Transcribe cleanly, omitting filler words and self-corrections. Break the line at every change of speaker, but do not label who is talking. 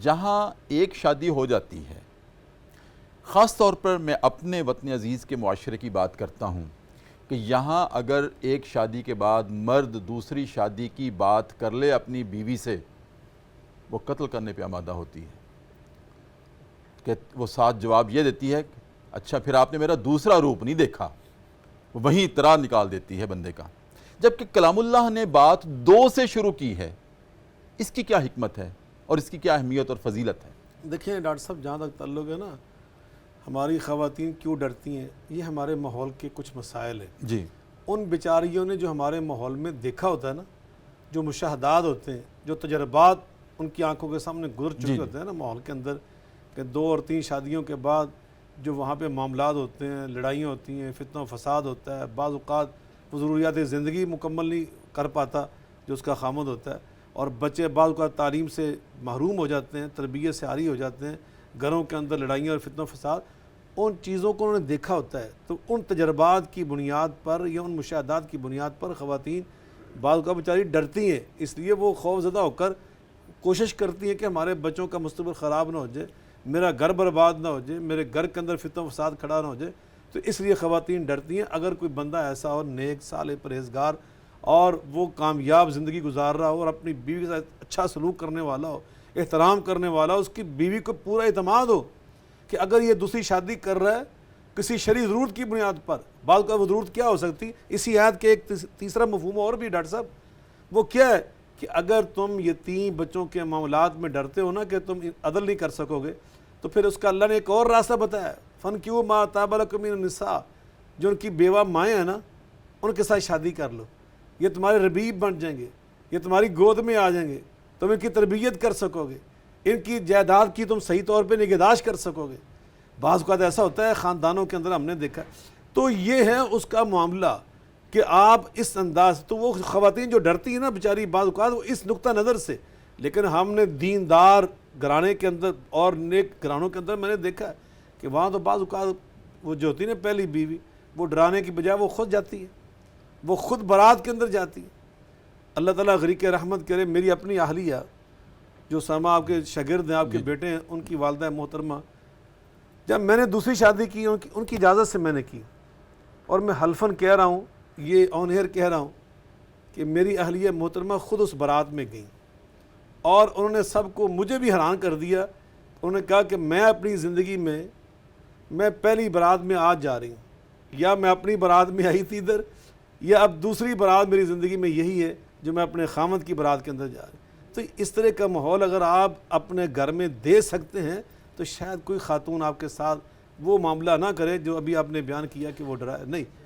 جہاں ایک شادی ہو جاتی ہے، خاص طور پر میں اپنے وطن عزیز کے معاشرے کی بات کرتا ہوں کہ یہاں اگر ایک شادی کے بعد مرد دوسری شادی کی بات کر لے اپنی بیوی سے، وہ قتل کرنے پہ آمادہ ہوتی ہے کہ وہ ساتھ جواب یہ دیتی ہے اچھا پھر آپ نے میرا دوسرا روپ نہیں دیکھا، وہیں اطراء نکال دیتی ہے بندے کا، جبکہ کلام اللہ نے بات دو سے شروع کی ہے۔ اس کی کیا حکمت ہے اور اس کی کیا اہمیت اور فضیلت ہے؟
دیکھیں ڈاکٹر صاحب، جہاں تک تعلق ہے نا ہماری خواتین کیوں ڈرتی ہیں، یہ ہمارے ماحول کے کچھ مسائل ہیں۔
جی،
ان بیچاریوں نے جو ہمارے ماحول میں دیکھا ہوتا ہے نا، جو مشاہدات ہوتے ہیں، جو تجربات ان کی آنکھوں کے سامنے گزر چکے ہوتے ہیں نا ماحول کے اندر، کہ 2 اور 3 شادیوں کے بعد جو وہاں پہ معاملات ہوتے ہیں، لڑائیاں ہوتی ہیں، فتنہ و فساد ہوتا ہے، بعض اوقات وہ ضروریات زندگی مکمل نہیں کر پاتا جو اس کا خامد ہوتا ہے، اور بچے بعض اوقات تعلیم سے محروم ہو جاتے ہیں، تربیت سے عاری ہو جاتے ہیں، گھروں کے اندر لڑائیاں اور فتنہ و فساد، ان چیزوں کو انہوں نے دیکھا ہوتا ہے۔ تو ان تجربات کی بنیاد پر یا ان مشاہدات کی بنیاد پر خواتین بعض اوقات بیچاری ڈرتی ہیں، اس لیے وہ خوف زدہ ہو کر کوشش کرتی ہیں کہ ہمارے بچوں کا مستقبل خراب نہ ہو جائے، میرا گھر برباد نہ ہو جائے، میرے گھر کے اندر فتنہ و فساد کھڑا نہ ہو جائے، تو اس لیے خواتین ڈرتی ہیں۔ اگر کوئی بندہ ایسا ہو، نیک صالح پرہیزگار، اور وہ کامیاب زندگی گزار رہا ہو اور اپنی بیوی کے ساتھ اچھا سلوک کرنے والا ہو، احترام کرنے والا ہو، اس کی بیوی کو پورا اعتماد ہو کہ اگر یہ دوسری شادی کر رہا ہے کسی شرعی ضرورت کی بنیاد پر، بعض کا وہ ضرورت کیا ہو سکتی، اسی آیت کے ایک تیسرا مفہوم اور بھی ڈاکٹر صاحب، وہ کیا ہے کہ اگر تم یتیم بچوں کے معاملات میں ڈرتے ہو نا کہ تم عدل نہیں کر سکو گے، تو پھر اس کا اللہ نے ایک اور راستہ بتایا، فَانْكِحُوا مَا طَابَ لَكُم مِّنَ النِّسَاءِ، جو ان کی بیوہ مائیں ہیں نا ان کے ساتھ شادی کر لو، یہ تمہارے ربیب بن جائیں گے، یہ تمہاری گود میں آ جائیں گے، تم ان کی تربیت کر سکو گے، ان کی جائیداد کی تم صحیح طور پہ نگہداشت کر سکو گے۔ بعض اوقات ایسا ہوتا ہے خاندانوں کے اندر، ہم نے دیکھا، تو یہ ہے اس کا معاملہ کہ آپ اس انداز، تو وہ خواتین جو ڈرتی ہیں نا بیچاری بعض اوقات وہ اس نقطہ نظر سے، لیکن ہم نے دیندار گھرانے کے اندر اور نیک گھرانوں کے اندر میں نے دیکھا ہے کہ وہاں تو بعض اوقات وہ جو ہوتی ہے نا پہلی بیوی، وہ ڈرانے کی بجائے وہ خود جاتی ہے، وہ خود بارات کے اندر جاتی ہے۔ اللہ تعالیٰ غریق رحمت کرے، میری اپنی اہلیہ جو سما آپ کے شاگرد ہیں، آپ کے بیٹے ہیں، ان کی والدہ محترمہ، جب میں نے دوسری شادی کی ان کی اجازت سے میں نے کی، اور میں حلفاً کہہ رہا ہوں، یہ آن ایئر کہہ رہا ہوں کہ میری اہلیہ محترمہ خود اس بارات میں گئیں، اور انہوں نے سب کو، مجھے بھی حیران کر دیا، انہوں نے کہا کہ میں اپنی زندگی میں پہلی بارات میں آج جا رہی ہوں، یا میں اپنی بارات میں آئی تھی ادھر، یا اب دوسری بارات میری زندگی میں یہی ہے جو میں اپنے خامد کی بارات کے اندر جا رہی ہوں۔ تو اس طرح کا ماحول اگر آپ اپنے گھر میں دے سکتے ہیں تو شاید کوئی خاتون آپ کے ساتھ وہ معاملہ نہ کرے جو ابھی آپ نے بیان کیا کہ وہ ڈرا، نہیں۔